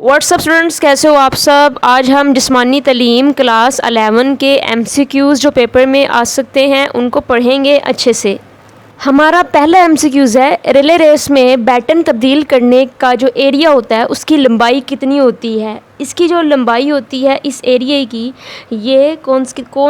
WhatsApp students, कैसे हो आप सब। आज हम जिस्मानी तालीम क्लास 11 के MCQs जो पेपर में आ सकते हैं उनको पढ़ेंगे अच्छे से। हमारा पहला MCQs है, रिले रेस में बैटन तब्दील करने का जो एरिया होता है उसकी लंबाई कितनी होती है। इसकी जो लंबाई होती है इस एरिया की, ये कौन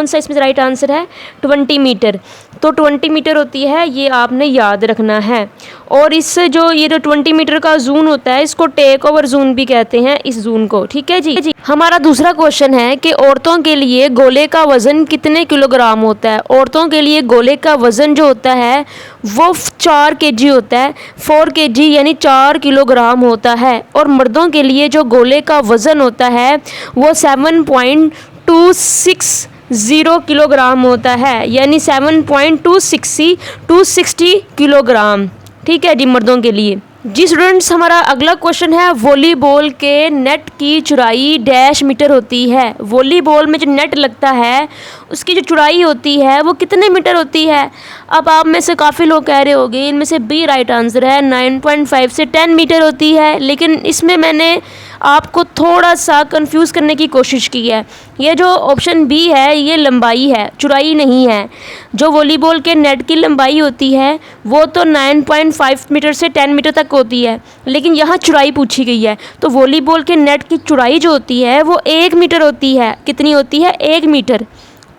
सा इसमें राइट आंसर है, 20 मीटर। तो 20 मीटर होती है, ये आपने याद रखना है। और इस जो ये जो 20 मीटर का जून होता है इसको टेक ओवर जून भी कहते हैं, इस जून को। ठीक है जी। हमारा दूसरा क्वेश्चन है कि औरतों के लिए गोले का वज़न कितने किलोग्राम होता है। औरतों के लिए गोले का वज़न जो होता है वो 4 kg होता है, 4 kg यानी 4 किलोग्राम होता है। और मर्दों के लिए जो गोले का वज़न होता है वो 7.260 किलोग्राम होता है, यानी 7.260 किलोग्राम। ठीक है जी, मर्दों के लिए। जी स्टूडेंट्स, हमारा अगला क्वेश्चन है, वॉलीबॉल के नेट की चौड़ाई डैश मीटर होती है। वॉलीबॉल में जो नेट लगता है उसकी जो चौड़ाई होती है वो कितने मीटर होती है। अब आप में से काफ़ी लोग कह रहे होंगे इनमें से बी राइट आंसर है, 9.5 से 10 मीटर होती है। लेकिन इसमें मैंने आपको थोड़ा सा कंफ्यूज करने की कोशिश की है। ये जो ऑप्शन बी है ये लंबाई है, चौड़ाई नहीं है। जो वॉलीबॉल के नेट की लंबाई होती है वो तो 9.5 मीटर से 10 मीटर तक होती है, लेकिन यहाँ चौड़ाई पूछी गई है। तो वॉलीबॉल के नेट की चौड़ाई जो होती है वो 1 मीटर होती है। कितनी होती है? 1 मीटर।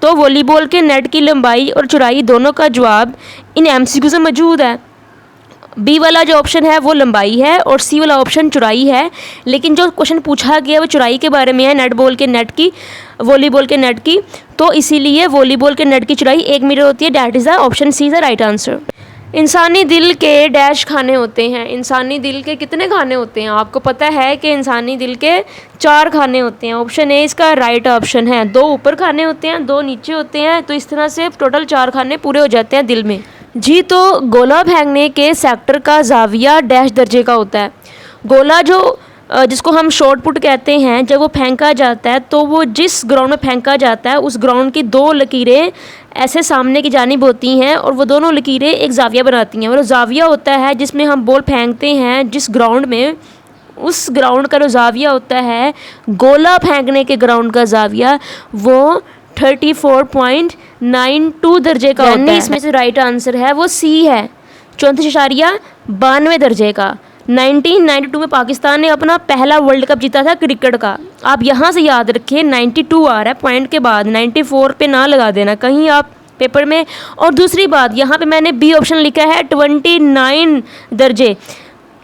तो वॉलीबॉल के नेट की लंबाई और चौड़ाई दोनों का जवाब इन MCQ से मौजूद है। बी वाला जो ऑप्शन है वो लंबाई है और सी वाला ऑप्शन चौड़ाई है। लेकिन जो क्वेश्चन पूछा गया वो चौड़ाई के बारे में है, नेटबॉल के नेट की, वॉलीबॉल के नेट की। तो इसीलिए वॉलीबॉल के नेट की चौड़ाई 1 मीटर होती है। That is the option C is the right answer. इंसानी दिल के डैश खाने होते हैं। इंसानी दिल के कितने खाने होते हैं? आपको पता है कि इंसानी दिल के 4 खाने होते हैं। ऑप्शन ए इसका राइट ऑप्शन है। 2 ऊपर खाने होते हैं, 2 नीचे होते हैं। तो इस तरह से टोटल 4 खाने पूरे हो जाते हैं दिल में जी। तो गोला फेंकने के सेक्टर का जाविया डैश दर्जे का होता है। गोला जो जिसको हम शॉट पुट कहते हैं, जब वो फेंका जाता है तो वो जिस ग्राउंड में फेंका जाता है उस ग्राउंड की 2 लकीरें ऐसे सामने की जानिब होती हैं और वो दोनों लकीरें एक जाविया बनाती हैं। और जाविया होता है जिसमें हम बॉल फेंकते हैं जिस ग्राउंड में, उस ग्राउंड का जो जाविया होता है, गोला फेंकने के ग्राउंड का जाविया वो 34.92 दर्जे का होता है। इसमें से राइट आंसर है वो सी है, 34.92 दर्जे का। 1992 में पाकिस्तान ने अपना पहला वर्ल्ड कप जीता था क्रिकेट का। आप यहाँ से याद रखिए 92 आ रहा है पॉइंट के बाद, 94 पे ना लगा देना कहीं आप पेपर में। और दूसरी बात, यहाँ पे मैंने बी ऑप्शन लिखा है 29 दर्जे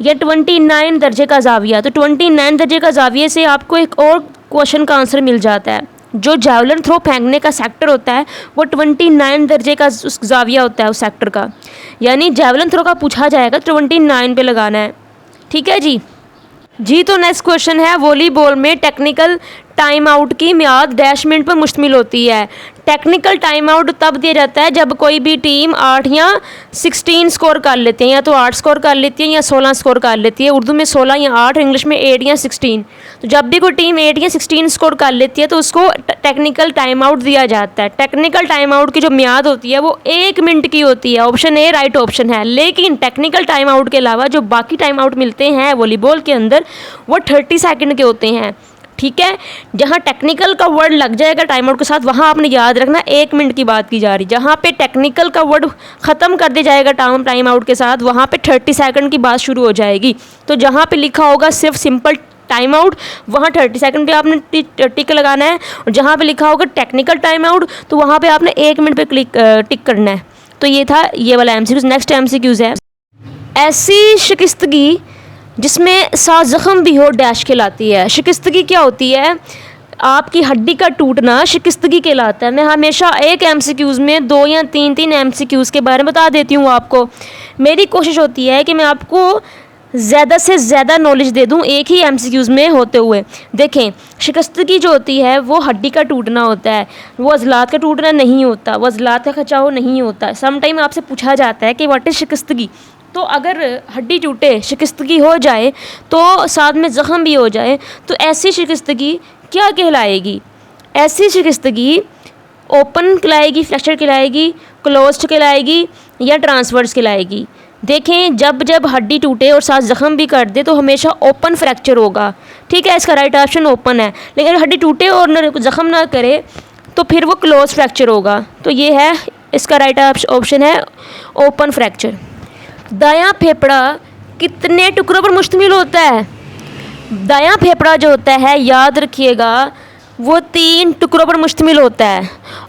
या 29 दर्जे का जाविया। तो 29 दर्जे का जाविये से आपको एक और क्वेश्चन का आंसर मिल जाता है। जो जैवलिन थ्रो फेंकने का सेक्टर होता है वो 29 दर्जे का उस जाविया होता है उस सेक्टर का, यानी जैवलिन थ्रो का पूछा जाएगा 29 पे लगाना है। ठीक है जी। तो नेक्स्ट क्वेश्चन है, वॉलीबॉल में टेक्निकल टाइम आउट की मियाद डैश मिनट पर मुश्तमिल होती है। टेक्निकल टाइम आउट तब दिया जाता है जब कोई भी टीम 8 या 16 स्कोर कर लेते हैं, या तो 8 स्कोर कर लेती है या 16 स्कोर कर लेती है। उर्दू में 16 या 8, इंग्लिश में 8 या 16। तो जब भी कोई टीम 8 या 16 स्कोर कर लेती है तो उसको टेक्निकल टाइम आउट दिया जाता है। टेक्निकल टाइम आउट की जो मियाद होती है वो 1 मिनट की होती है। ऑप्शन ए राइट ऑप्शन है। लेकिन टेक्निकल टाइम आउट के अलावा जो बाकी टाइम आउट मिलते हैं वॉलीबॉल के अंदर वो 30 सेकेंड के होते हैं। ठीक है, जहाँ टेक्निकल का वर्ड लग जाएगा टाइम आउट के साथ वहाँ आपने याद रखना 1 मिनट की बात की जा रही। जहाँ पे टेक्निकल का वर्ड ख़त्म कर दिया जाएगा टाइम आउट के साथ वहाँ पे 30 सेकंड की बात शुरू हो जाएगी। तो जहाँ पे लिखा होगा सिर्फ सिंपल टाइम आउट वहाँ 30 सेकंड पे आपने टिक लगाना है, और जहाँ पे लिखा होगा टेक्निकल टाइम आउट तो वहाँ पे आपने 1 मिनट पे टिक करना है। तो ये था ये वाला MCQs। नेक्स्ट MCQs है, ऐसी शिकस्तगी जिसमें सा ज़ख़म भी हो डैश कहलाती है। शिकस्तगी क्या होती है? आपकी हड्डी का टूटना शिकस्तगी कहलाता है। मैं हमेशा एक MCQs में 2 या 3 MCQs के बारे में बता देती हूँ आपको। मेरी कोशिश होती है कि मैं आपको ज़्यादा से ज़्यादा नॉलेज दे दूँ एक ही MCQs में होते हुए। देखें, शिकस्तगी जो होती है वो हड्डी का टूटना होता है, वो अज़लात का टूटना नहीं होता, वो अज़लात का खिंचाव नहीं होता। समटाइम आपसे पूछा जाता है कि व्हाट इज़ शिकस्तगी। तो अगर हड्डी टूटे, शिकस्तगी हो जाए तो साथ में ज़ख़म भी हो जाए तो ऐसी शिकस्तगी क्या कहलाएगी? ऐसी शिकस्तगी ओपन कहलाएगी, फ्रैक्चर कहलाएगी, क्लोज्ड कहलाएगी या ट्रांसवर्स कहलाएगी? देखें, जब जब हड्डी टूटे और साथ ज़ख़म भी कर दे तो हमेशा ओपन फ्रैक्चर होगा, ठीक है। इसका राइट ऑप्शन ओपन है। लेकिन अगर हड्डी टूटे और ज़ख़म ना करे तो फिर वो क्लोज फ्रैक्चर होगा। तो ये है इसका राइट ऑप्शन है ओपन फ्रैक्चर। दायां फेफड़ा कितने टुकड़ों पर मुश्तमिल होता है? दायां फेफड़ा जो होता है, याद रखिएगा, वो 3 टुकड़ों पर मुश्तमिल होता है।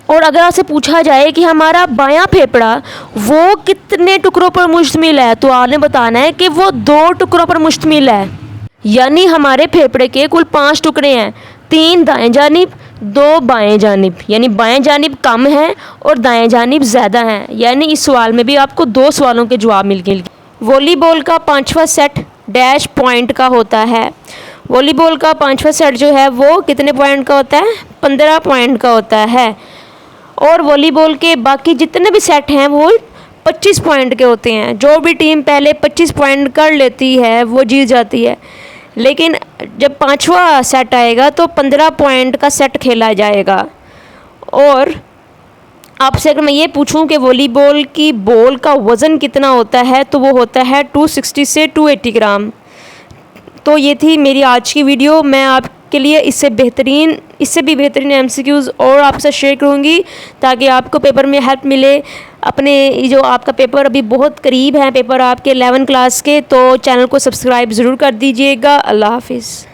और अगर आपसे पूछा जाए कि हमारा बायां फेफड़ा वो कितने टुकड़ों पर मुश्तमिल है, तो आपने बताना है कि वो 2 टुकड़ों पर मुश्तमिल है। यानी हमारे फेफड़े के कुल 5 टुकड़े हैं, 3 दाएं जानिब, 2 बाएं जानिब। यानी बाएं जानिब कम है और दाएं जानिब ज़्यादा हैं। यानी इस सवाल में भी आपको 2 सवालों के जवाब मिल गए। वॉलीबॉल का 5वां सेट डैश पॉइंट का होता है। वॉलीबॉल का 5वां सेट जो है वो कितने पॉइंट का होता है? 15 पॉइंट का होता है। और वॉलीबॉल के बाकी जितने भी सेट हैं वो 25 पॉइंट के होते हैं। जो भी टीम पहले 25 पॉइंट कर लेती है वो जीत जाती है। लेकिन जब 5वां सेट आएगा तो 15 पॉइंट का सेट खेला जाएगा। और आपसे अगर मैं ये पूछूं कि वॉलीबॉल की बॉल का वज़न कितना होता है, तो वो होता है 260 से 280 ग्राम। तो ये थी मेरी आज की वीडियो। मैं आपके लिए इससे भी बेहतरीन MCQs और आपसे शेयर करूँगी ताकि आपको पेपर में हेल्प मिले। अपने जो आपका पेपर अभी बहुत करीब है, पेपर आपके 11 क्लास के, तो चैनल को सब्सक्राइब ज़रूर कर दीजिएगा। अल्लाह हाफिज़।